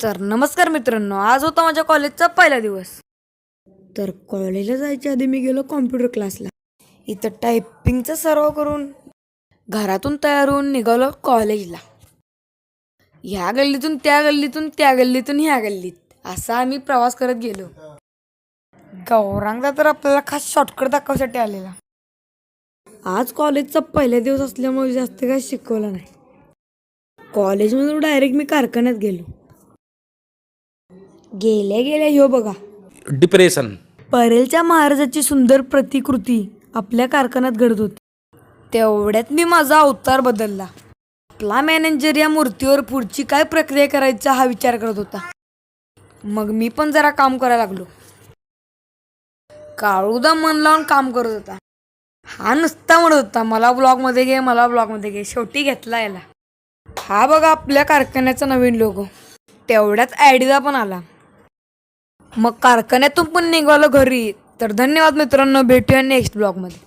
तर नमस्कार मित्रांनो, आज होता माझ्या कॉलेजचा पहिला दिवस. तर कॉलेजला जायच्या आधी मी गेलो कॉम्प्युटर क्लासला. इथं टायपिंगचा सराव करून घरातून तयार होऊन निघालो कॉलेजला. ह्या गल्लीतून त्या गल्लीतून त्या गल्लीतून ह्या गल्लीत असा आम्ही प्रवास करत गेलो. गौरांगदा तर आपल्याला खास शॉर्टकट दाखवण्यासाठी आलेला. आज कॉलेजचा पहिला दिवस असल्यामुळे जास्त काही शिकवलं नाही. कॉलेजमधून डायरेक्ट मी कारखान्यात गेलो. गेल्या गेल्या ह्यो बघा, डिप्रेशन. परेलच्या महाराजाची सुंदर प्रतिकृती आपल्या कारखान्यात घडत होती. तेवढ्यात मी माझा अवतार बदलला. आपला मॅनेजर या मूर्तीवर पुढची काय प्रक्रिया करायचा हा विचार करत होता. मग मी पण जरा काम करायला लागलो. काळूदा मन लावून काम करत होता. हा नुसता म्हणत होता मला ब्लॉगमध्ये घे, मला ब्लॉगमध्ये घे. शेवटी घेतला याला. हा बघा आपल्या कारखान्याचा नवीन लोगो. तेवढ्यात आयडिया पण आला. मग कारखान्यातून पण निघालो घरी. तर धन्यवाद मित्रांनो, भेटूया नेक्स्ट ब्लॉगमध्ये.